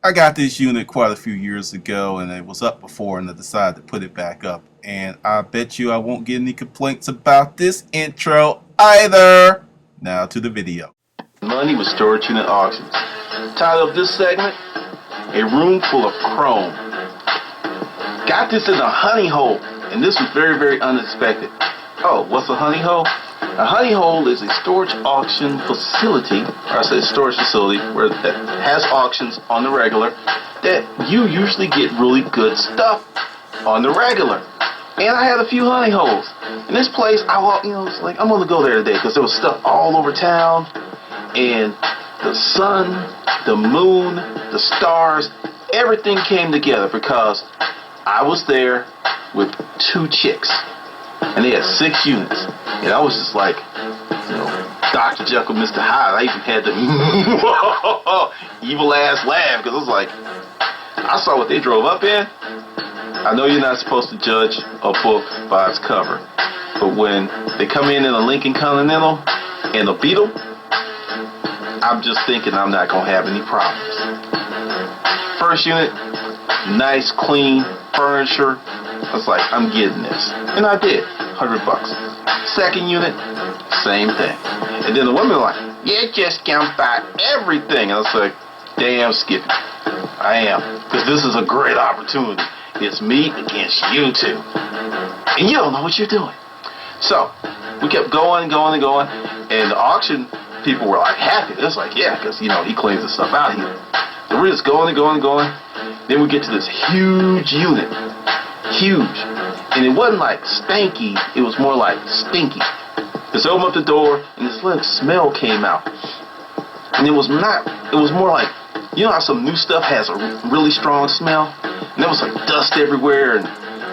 I got this unit quite a few years ago, and it was up before, and I decided to put it back up. And I bet you I won't get any complaints about this intro either. Now to the video. Money with storage unit auctions. Title of this segment, A Room Full of Chrome. Got this in a honey hole, and this was very, very unexpected. Oh, what's a honey hole? A honey hole is a storage auction facility, or I say storage facility, where that has auctions on the regular, that you usually get really good stuff on the regular. And I had a few honey holes. In this place, I walked, it's like, I'm going to go there today, because there was stuff all over town, and the sun, the moon, the stars, everything came together, because I was there with two chicks, and they had 6 units. And I was just like, Dr. Jekyll, Mr. Hyde. I even had the evil ass laugh, because I was like, I saw what they drove up in. I know you're not supposed to judge a book by its cover, but when they come in a Lincoln Continental and a Beetle, I'm just thinking I'm not going to have any problems. First unit, nice, clean furniture. I was like, I'm getting this. And I did. $100. Second unit, same thing. And then the women were like, you just can't buy everything. And I was like, damn, Skippy. I am. Because this is a great opportunity. It's me against you two. And you don't know what you're doing. So, we kept going. And the auction people were like happy. It was like, yeah, because, he cleans the stuff out here. And we're just going. Then we get to this huge unit. Huge. And it wasn't like stanky, it was more like stinky. Just opened up the door and this little smell came out. And it was more like, how some new stuff has a really strong smell? And there was like dust everywhere, and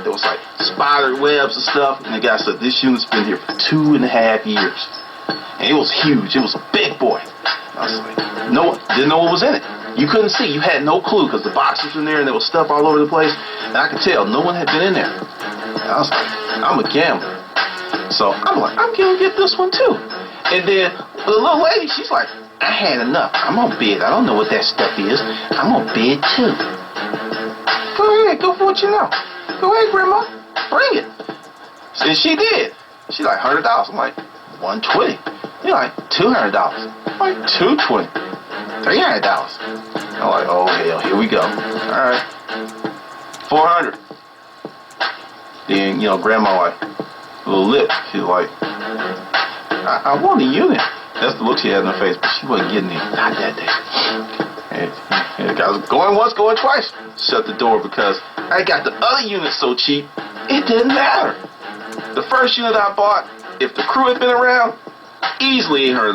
there was like spider webs and stuff. And the guy said, this unit's been here for 2.5 years. And it was huge, it was a big boy. And I was like, didn't know what was in it. You couldn't see. You had no clue because the boxes were in there and there was stuff all over the place. And I could tell no one had been in there. And I was like, I'm a gambler. So I'm like, I'm going to get this one too. And then the little lady, she's like, I had enough. I'm going to bid. I don't know what that stuff is. I'm going to bid too. Go ahead. Go for what you know. Go ahead, Grandma. Bring it. And she did. She's like, $100. I'm like, $120. You're like, $200. I'm like, $220. $300. I'm like, oh hell, here we go. All right, $400. Then Grandma like a little lip. She's like, I want a unit. That's the look she had in her face, but she wasn't getting it. Not that day. And the guy was going once, going twice. Shut the door because I got the other unit so cheap, it didn't matter. The first unit I bought, if the crew had been around, easily $800.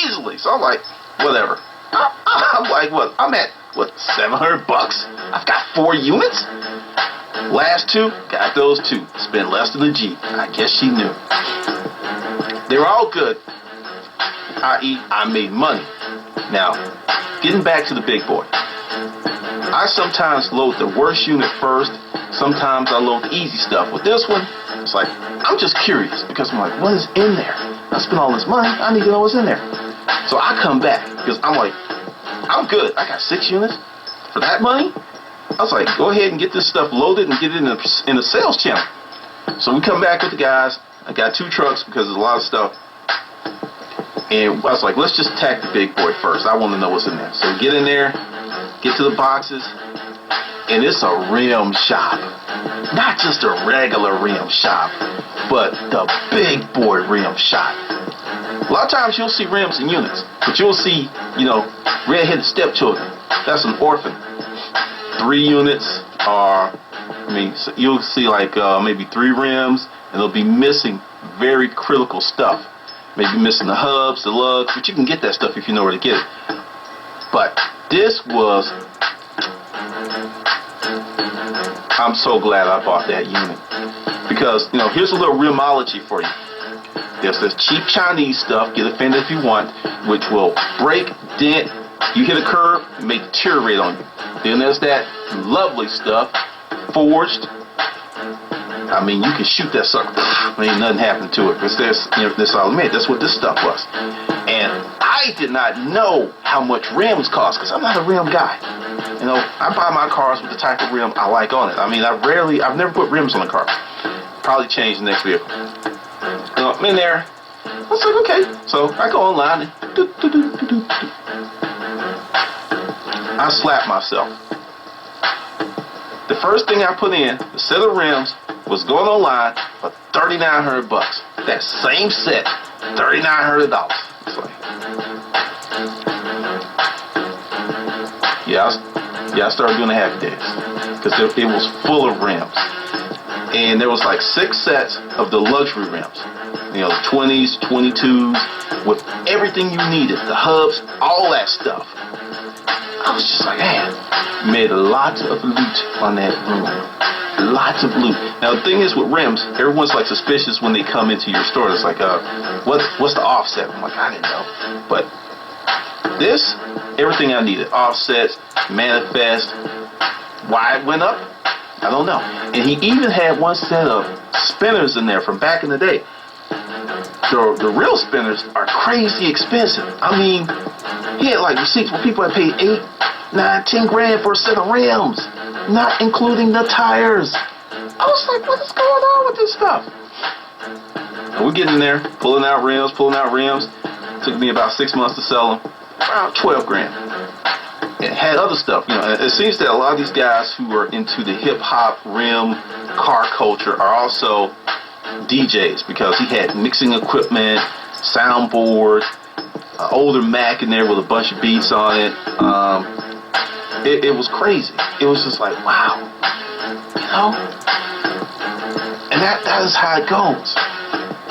Easily. So I'm like, whatever. I'm like, what? I'm at, $700? I've got 4 units? Last 2, got those 2. Spent less than a G. I guess she knew. They were all good, i.e. I made money. Now, getting back to the big boy. I sometimes load the worst unit first. Sometimes I load the easy stuff. With this one, it's like, I'm just curious because I'm like, what is in there? I spent all this money. I need to know what's in there. So I come back because I'm like, I'm good. I got 6 units for that money. I was like, go ahead and get this stuff loaded and get it in the sales channel. So we come back with the guys. I got 2 trucks because there's a lot of stuff. And I was like, let's just attack the big boy first. I want to know what's in there. So we get in there, get to the boxes, and it's a rim shop. Not just a regular rim shop, but the big boy rim shop. A lot of times you'll see rims in units, but you'll see, red-headed stepchildren. That's an orphan. 3 units are, so you'll see like maybe 3 rims, and they'll be missing very critical stuff. Maybe missing the hubs, the lugs, but you can get that stuff if you know where to get it. But this was, I'm so glad I bought that unit. Because, here's a little rimology for you. There's this cheap Chinese stuff, get offended if you want, which will break, dent, you hit a curb, it may deteriorate on you. Then there's that lovely stuff, forged. You can shoot that sucker, ain't nothing happened to it. Because that's what this stuff was. And I I did not know how much rims cost because I'm not a rim guy. You know, I buy my cars with the type of rim I like on it. I mean, I've never put rims on a car. Probably change the next vehicle. You know, I'm in there. I was like, okay. So I go online and I slap myself. The first thing I put in, the set of rims, was going online for $3,900. That same set, $3,900. It's like, I started doing the happy days because it was full of rims, and there was like 6 sets of the luxury rims. You know, 20s, 22s, with everything you needed, the hubs, all that stuff. I was just like, man, made lots of loot on that room. Lots of loot. Now the thing is with rims, everyone's like suspicious when they come into your store. It's like, what's the offset? I'm like, I didn't know. But this, everything I needed. Offsets, manifest. Why it went up? I don't know. And he even had one set of spinners in there from back in the day. The real spinners are crazy expensive. I mean, he had like receipts where people had paid 8, 9, 10 grand for a set of rims, not including the tires. I was like, what is going on with this stuff? And we're getting there, pulling out rims. Took me about 6 months to sell them, around 12 grand. And had other stuff, you know. It seems that a lot of these guys who are into the hip hop rim car culture are also DJs, because he had mixing equipment, soundboard, older Mac in there with a bunch of beats on it. It was crazy. It was just like, wow, you know. And that is how it goes.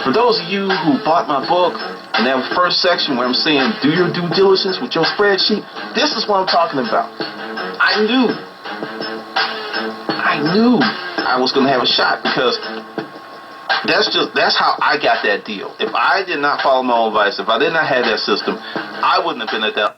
For those of you who bought my book, and that first section where I'm saying do your due diligence with your spreadsheet, this is what I'm talking about. I knew I was going to have a shot, because that's how I got that deal. If I did not follow my own advice, if I did not have that system, I wouldn't have been at that